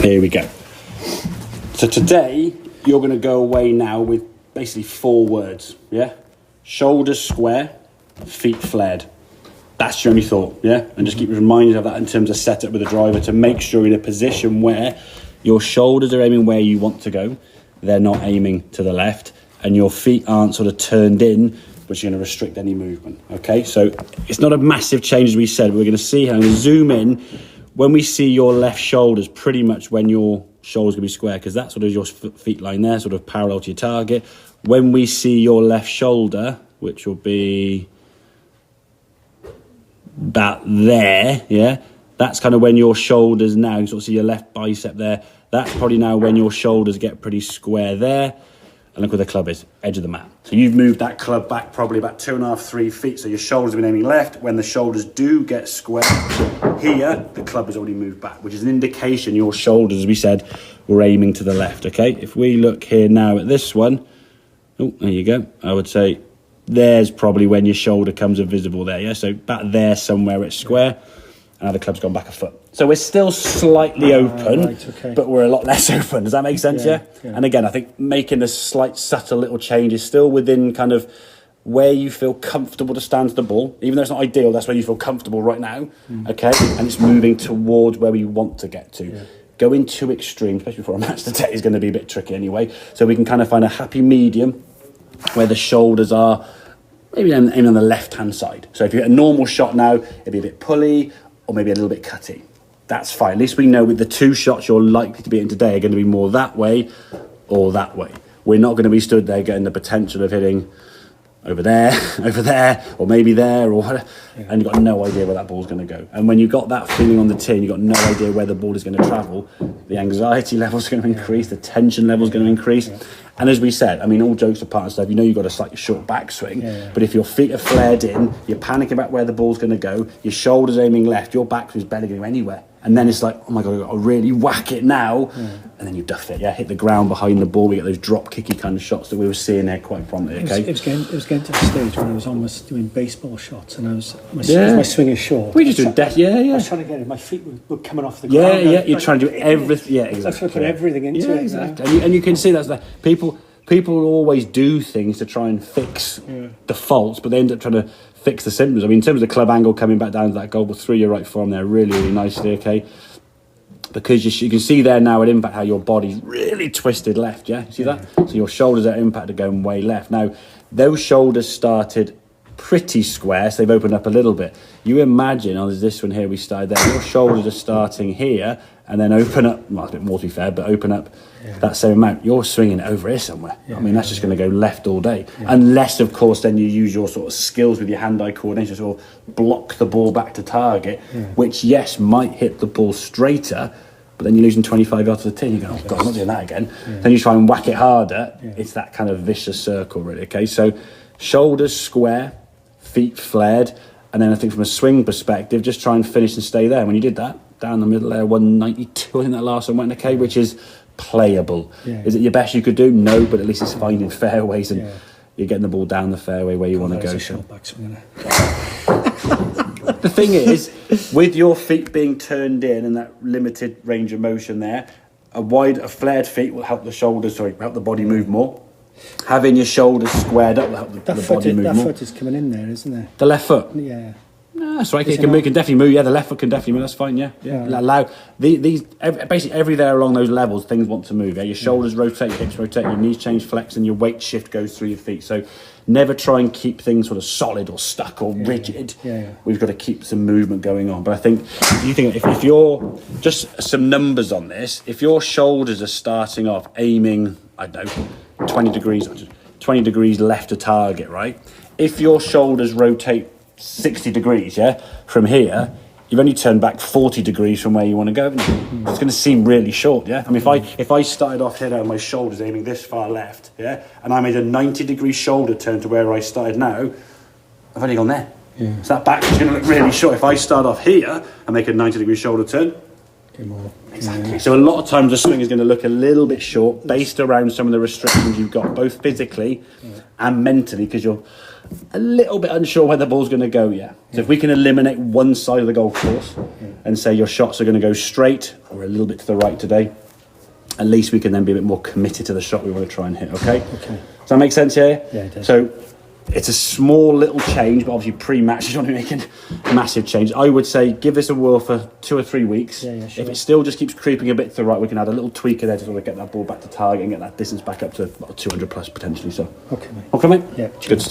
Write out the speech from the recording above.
Here we go. So today, you're going to go away now with basically 4 words, yeah? Shoulders square, feet flared. That's your only thought, yeah? And just keep reminding of that in terms of setup with the driver to make sure you're in a position where your shoulders are aiming where you want to go. They're not aiming to the left, and your feet aren't sort of turned in, which are going to restrict any movement, okay? So it's not a massive change, as we said. We're going to see how we zoom in when we see your left shoulders, pretty much when your shoulders going to be square, because that's sort of your feet line there, sort of parallel to your target. When we see your left shoulder, which will be about there, yeah, that's kind of when your shoulders now, you sort of see your left bicep there. That's probably now when your shoulders get pretty square there. And look where the club is, edge of the mat. So you've moved that club back probably about 2.5, 3 feet. So your shoulders have been aiming left. When the shoulders do get square here, the club has already moved back, which is an indication your shoulders, as we said, were aiming to the left, okay? If we look here now at this one, oh, there you go. I would say there's probably when your shoulder comes invisible there, yeah? So back there somewhere it's square. And now the club's gone back a foot. So we're still slightly open, right, okay. But we're a lot less open. Does that make sense, yeah? And again, I think making a slight subtle little change is still within kind of where you feel comfortable to stand to the ball. Even though it's not ideal, that's where you feel comfortable right now, okay? And it's moving towards where we want to get to. Yeah. Going too extreme, especially for a match today, is going to be a bit tricky anyway. So we can kind of find a happy medium where the shoulders are maybe aiming on the left-hand side. So if you get a normal shot now, it'd be a bit pulley, or maybe a little bit cutty. That's fine. At least we know with the 2 shots you're likely to be in today are going to be more that way or that way. We're not going to be stood there getting the potential of hitting over there, or maybe there, or whatever. And you've got no idea where that ball's going to go. And when you've got that feeling on the tin, you've got no idea where the ball is going to travel, the anxiety level's going to increase, the tension level's going to increase. And as we said, I mean, all jokes apart and stuff, you know you've got a slightly short backswing, but if your feet are flared in, you're panicking about where the ball's going to go, your shoulders aiming left, your backswing's barely going to go anywhere. And then it's like, oh my God, I've got to really whack it now. And then you duff it, hit the ground behind the ball. We get those drop kicky kind of shots that we were seeing there quite promptly, okay? It was getting to the stage when I was almost doing baseball shots, and my swing is short. We just do I was trying to get it. My feet were coming off the ground. You're trying to do everything. Yeah, exactly. I was trying to put everything into it. Exactly. And you can see that's like people always do things to try and fix the faults, but they end up trying to fix the symptoms. I mean, in terms of the club angle coming back down to that goal, we'll through your right forearm there really, really nicely, okay? Because you can see there now at impact how your body's really twisted left, yeah? See that? So your shoulders at impact are going way left. Now, those shoulders started pretty square, so they've opened up a little bit. You imagine, there's this one here, we started there, your shoulders are starting here, and then open up, well, it's a bit more to be fair, but open up that same amount. You're swinging it over here somewhere. I mean, that's just going to go left all day. Unless, of course, then you use your sort of skills with your hand-eye coordination to sort of block the ball back to target, which, yes, might hit the ball straighter, but then you're losing 25 yards to the tin. You go, oh, God, I'm not doing that again. Then you try and whack it harder. It's that kind of vicious circle, really, okay? So shoulders square, feet flared, and then I think from a swing perspective, just try and finish and stay there. When you did that, down the middle there, 192, I think that last one went okay, which is playable. Is it your best you could do? No, but at least it's finding fairways and you're getting the ball down the fairway where you want to go. The thing is, with your feet being turned in and that limited range of motion there, a flared feet will help help the body move more. Having your shoulders squared up will help the body move more. That foot is coming in there, isn't it? The left foot? Yeah. No, that's right. It can definitely move. Yeah, the left foot can definitely move. That's fine. Yeah. Allow basically everywhere along those levels, things want to move. Yeah, your shoulders rotate, your hips rotate, your knees change, flex, and your weight shift goes through your feet. So never try and keep things sort of solid or stuck or rigid. We've got to keep some movement going on. But I think if you're just some numbers on this, if your shoulders are starting off aiming, I don't know, 20 degrees left to target, right? If your shoulders rotate 60 degrees, from here, you've only turned back 40 degrees from where you want to go. It's going to seem really short, I mean, if I started off here now, my shoulders aiming this far left, and I made a 90-degree shoulder turn to where I started now, I've only gone there. So that back is going to look really short. If I start off here and make a 90-degree shoulder turn, get more. Exactly. So a lot of times the swing is going to look a little bit short based around some of the restrictions you've got, both physically and mentally, because you're a little bit unsure where the ball's going to go yet. So if we can eliminate one side of the golf course and say your shots are going to go straight or a little bit to the right today, at least we can then be a bit more committed to the shot we want to try and hit, okay? Does that make sense here? Yeah, it does. So it's a small little change, but obviously pre-match you don't want to be making massive change. I would say give this a whirl for 2 or 3 weeks. Sure. If it still just keeps creeping a bit to the right, we can add a little tweaker there to sort of get that ball back to target and get that distance back up to 200 plus potentially. So Okay, mate. okay, mate? Yeah, Good stuff.